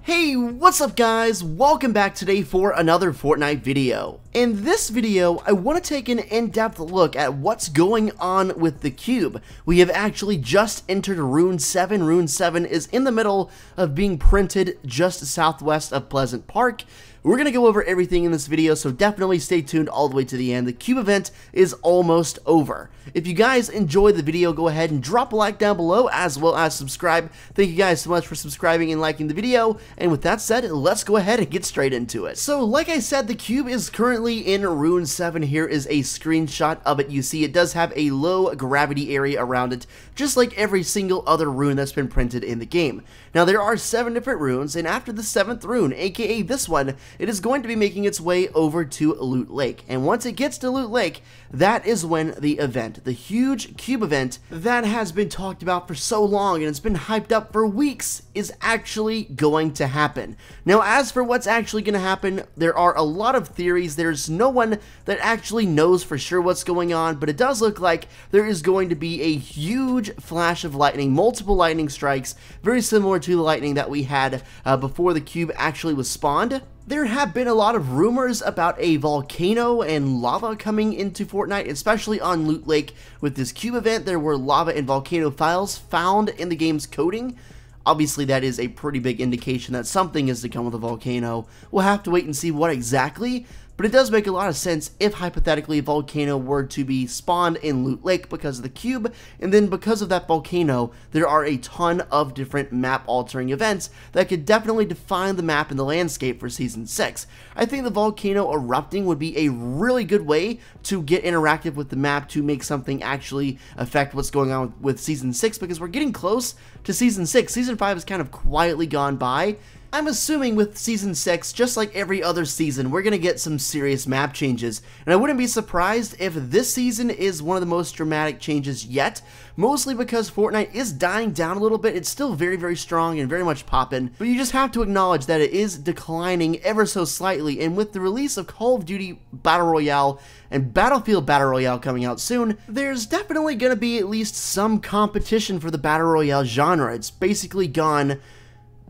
Hey, what's up guys? Welcome back today for another Fortnite video. In this video, I want to take an in-depth look at what's going on with the cube. We have actually just entered Rune 7. Rune 7 is in the middle of being printed just southwest of Pleasant Park. We're going to go over everything in this video, so definitely stay tuned all the way to the end. The cube event is almost over. If you guys enjoyed the video, go ahead and drop a like down below as well as subscribe. Thank you guys so much for subscribing and liking the video. And with that said, let's go ahead and get straight into it. So like I said, the cube is currently in Rune 7. Here is a screenshot of it. You see it does have a low gravity area around it, just like every single other rune that's been printed in the game. Now there are 7 different runes, and after the 7th rune, aka this one, it is going to be making its way over to Loot Lake. And once it gets to Loot Lake, that is when the event, the huge cube event that has been talked about for so long and it's been hyped up for weeks, is actually going to happen. Now as for what's actually going to happen, there are a lot of theories. There's no one that actually knows for sure what's going on, but it does look like there is going to be a huge flash of lightning, multiple lightning strikes, very similar to the lightning that we had before the cube actually was spawned. There have been a lot of rumors about a volcano and lava coming into Fortnite, especially on Loot Lake. With this cube event, there were lava and volcano files found in the game's coding. Obviously, that is a pretty big indication that something is to come with a volcano. We'll have to wait and see what exactly, but it does make a lot of sense if hypothetically a volcano were to be spawned in Loot Lake because of the cube, and then because of that volcano, there are a ton of different map-altering events that could definitely define the map and the landscape for Season 6. I think the volcano erupting would be a really good way to get interactive with the map to make something actually affect what's going on with Season 6, because we're getting close to Season 6. Season 5 has kind of quietly gone by. I'm assuming with Season 6, just like every other season, we're going to get some serious map changes, and I wouldn't be surprised if this season is one of the most dramatic changes yet, mostly because Fortnite is dying down a little bit. It's still very, very strong and very much poppin', but you just have to acknowledge that it is declining ever so slightly, and with the release of Call of Duty Battle Royale and Battlefield Battle Royale coming out soon, there's definitely going to be at least some competition for the Battle Royale genre. It's basically gone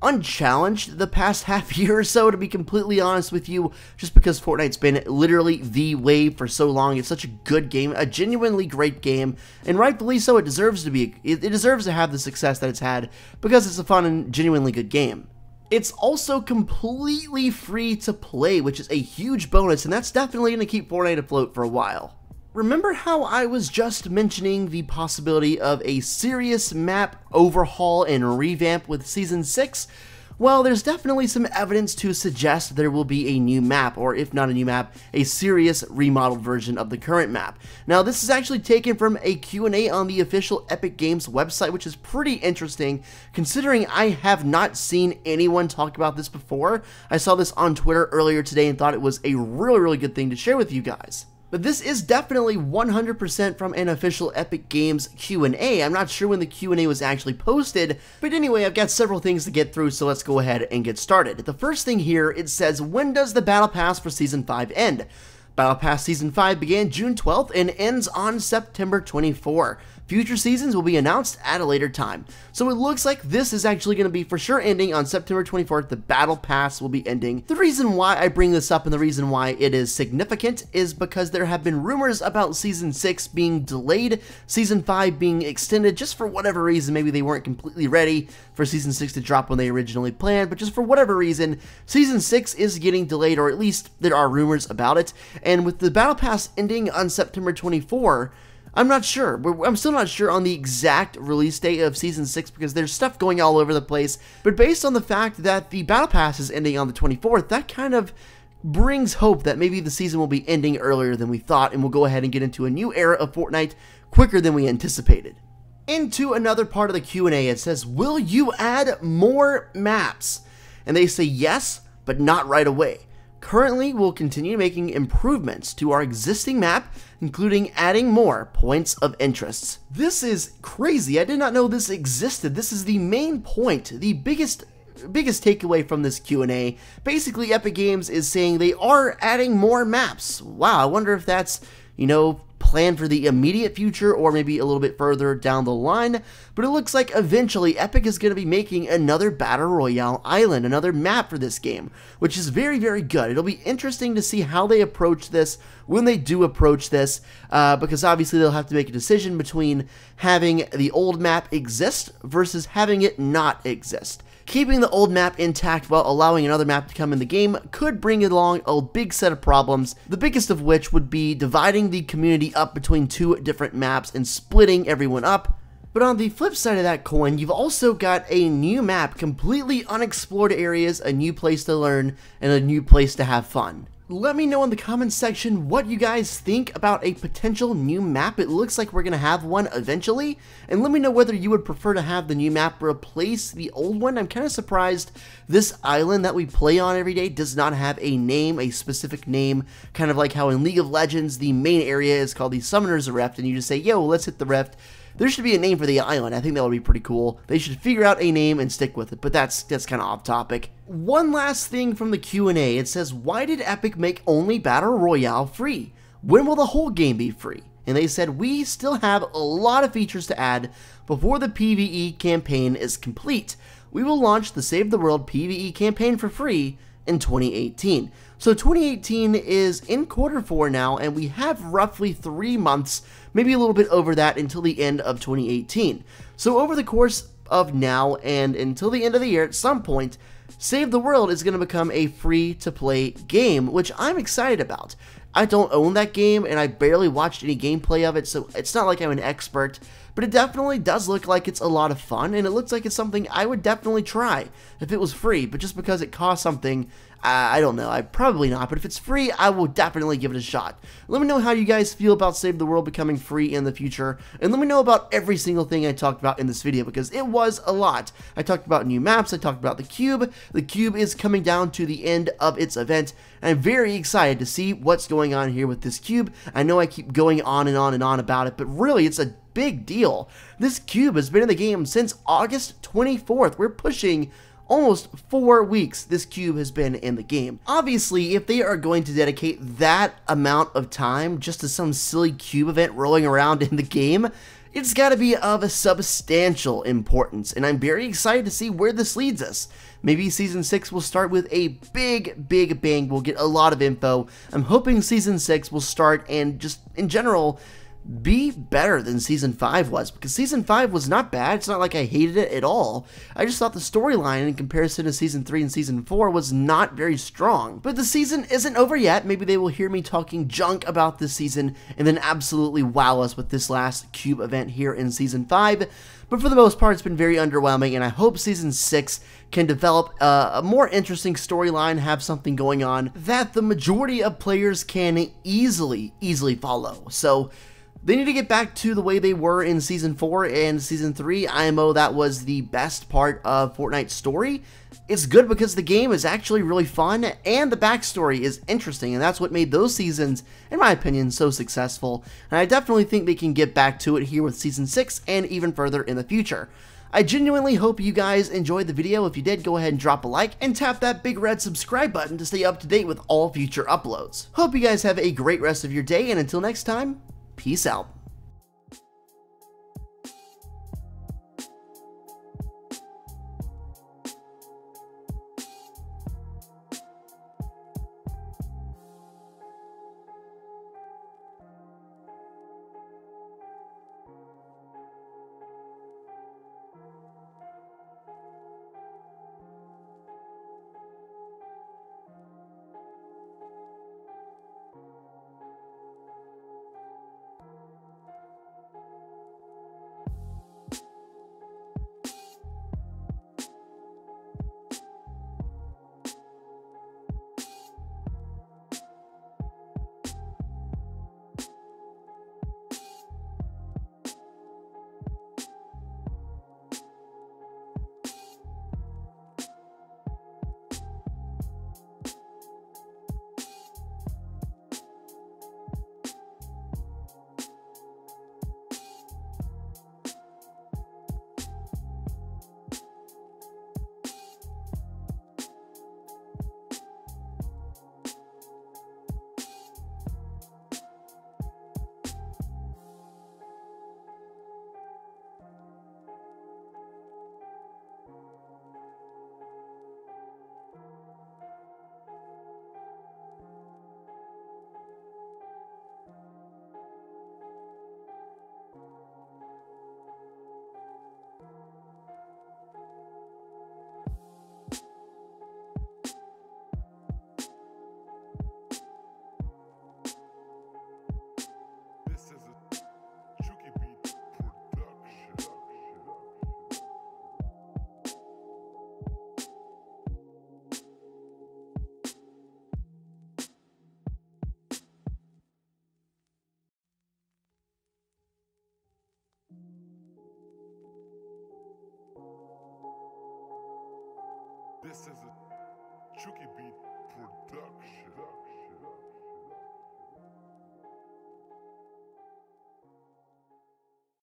unchallenged the past half year or so, to be completely honest with you, just because Fortnite's been literally the wave for so long. It's such a good game, a genuinely great game, and rightfully so. It deserves to be, it deserves to have the success that it's had because it's a fun and genuinely good game. It's also completely free to play, which is a huge bonus, and that's definitely going to keep Fortnite afloat for a while. Remember how I was just mentioning the possibility of a serious map overhaul and revamp with Season 6? Well, there's definitely some evidence to suggest there will be a new map, or if not a new map, a serious remodeled version of the current map. Now, this is actually taken from a Q&A on the official Epic Games website, which is pretty interesting, considering I have not seen anyone talk about this before. I saw this on Twitter earlier today and thought it was a really, really good thing to share with you guys. But this is definitely 100% from an official Epic Games Q&A. I'm not sure when the Q&A was actually posted, but anyway, I've got several things to get through, so let's go ahead and get started. The first thing here, it says, when does the Battle Pass for Season 5 end? Battle Pass Season 5 began June 12th and ends on September 24. Future seasons will be announced at a later time. So it looks like this is actually going to be for sure ending on September 24th. The Battle Pass will be ending. The reason why I bring this up and the reason why it is significant is because there have been rumors about Season 6 being delayed, Season 5 being extended just for whatever reason. Maybe they weren't completely ready for Season 6 to drop when they originally planned, but just for whatever reason, Season 6 is getting delayed, or at least there are rumors about it. And with the Battle Pass ending on September 24, I'm not sure. I'm still not sure on the exact release date of Season 6 because there's stuff going all over the place. But based on the fact that the Battle Pass is ending on the 24th, that kind of brings hope that maybe the season will be ending earlier than we thought, and we'll go ahead and get into a new era of Fortnite quicker than we anticipated. Into another part of the Q&A, it says, will you add more maps? And they say yes, but not right away. Currently, we'll continue making improvements to our existing map, including adding more points of interest. This is crazy. I did not know this existed. This is the main point, the biggest takeaway from this Q&A. Basically, Epic Games is saying they are adding more maps. Wow, I wonder if that's, you know, planned for the immediate future or maybe a little bit further down the line, but it looks like eventually Epic is going to be making another Battle Royale island, another map for this game, which is very, very good. It'll be interesting to see how they approach this when they do approach this, because obviously they'll have to make a decision between having the old map exist versus having it not exist. Keeping the old map intact while allowing another map to come in the game could bring along a big set of problems, the biggest of which would be dividing the community up between two different maps and splitting everyone up. But on the flip side of that coin, you've also got a new map, completely unexplored areas, a new place to learn, and a new place to have fun. Let me know in the comments section what you guys think about a potential new map. It looks like we're going to have one eventually, and let me know whether you would prefer to have the new map replace the old one. I'm kind of surprised this island that we play on every day does not have a name, a specific name, kind of like how in League of Legends the main area is called the Summoner's Rift, and you just say, yo, let's hit the Rift. There should be a name for the island. I think that would be pretty cool. They should figure out a name and stick with it, but that's kind of off topic. One last thing from the Q&A. It says, why did Epic make only Battle Royale free? When will the whole game be free? And they said, we still have a lot of features to add before the PvE campaign is complete. We will launch the Save the World PvE campaign for free in 2018. So 2018 is in Q4 now, and we have roughly 3 months, maybe a little bit over that, until the end of 2018. So over the course of now and until the end of the year, at some point, Save the World is going to become a free-to-play game, which I'm excited about. I don't own that game, and I barely watched any gameplay of it, so it's not like I'm an expert, but it definitely does look like it's a lot of fun, and it looks like it's something I would definitely try if it was free, but just because it costs something, I don't know, probably not, but if it's free, I will definitely give it a shot. Let me know how you guys feel about Save the World becoming free in the future, and let me know about every single thing I talked about in this video, because it was a lot. I talked about new maps, I talked about the Cube. The Cube is coming down to the end of its event, and I'm very excited to see what's going on here with this Cube. I know I keep going on and on and on about it, but really, it's a big deal. This Cube has been in the game since August 24th. We're pushing almost 4 weeks this Cube has been in the game. Obviously, if they are going to dedicate that amount of time just to some silly Cube event rolling around in the game, it's got to be of a substantial importance, and I'm very excited to see where this leads us. Maybe Season 6 will start with a big bang. We'll get a lot of info. I'm hoping Season 6 will start and just, in general, be better than Season 5 was, because Season 5 was not bad. It's not like I hated it at all. I just thought the storyline in comparison to Season 3 and Season 4 was not very strong. But the season isn't over yet. Maybe they will hear me talking junk about this season and then absolutely wow us with this last Cube event here in Season 5. But for the most part, it's been very underwhelming, and I hope Season 6 can develop a more interesting storyline, have something going on that the majority of players can easily follow. So they need to get back to the way they were in Season 4 and Season 3. IMO, that was the best part of Fortnite's story. It's good because the game is actually really fun, and the backstory is interesting, and that's what made those seasons, in my opinion, so successful. And I definitely think they can get back to it here with Season 6 and even further in the future. I genuinely hope you guys enjoyed the video. If you did, go ahead and drop a like and tap that big red subscribe button to stay up to date with all future uploads. Hope you guys have a great rest of your day, and until next time, peace out. This is a Chucky Beat production.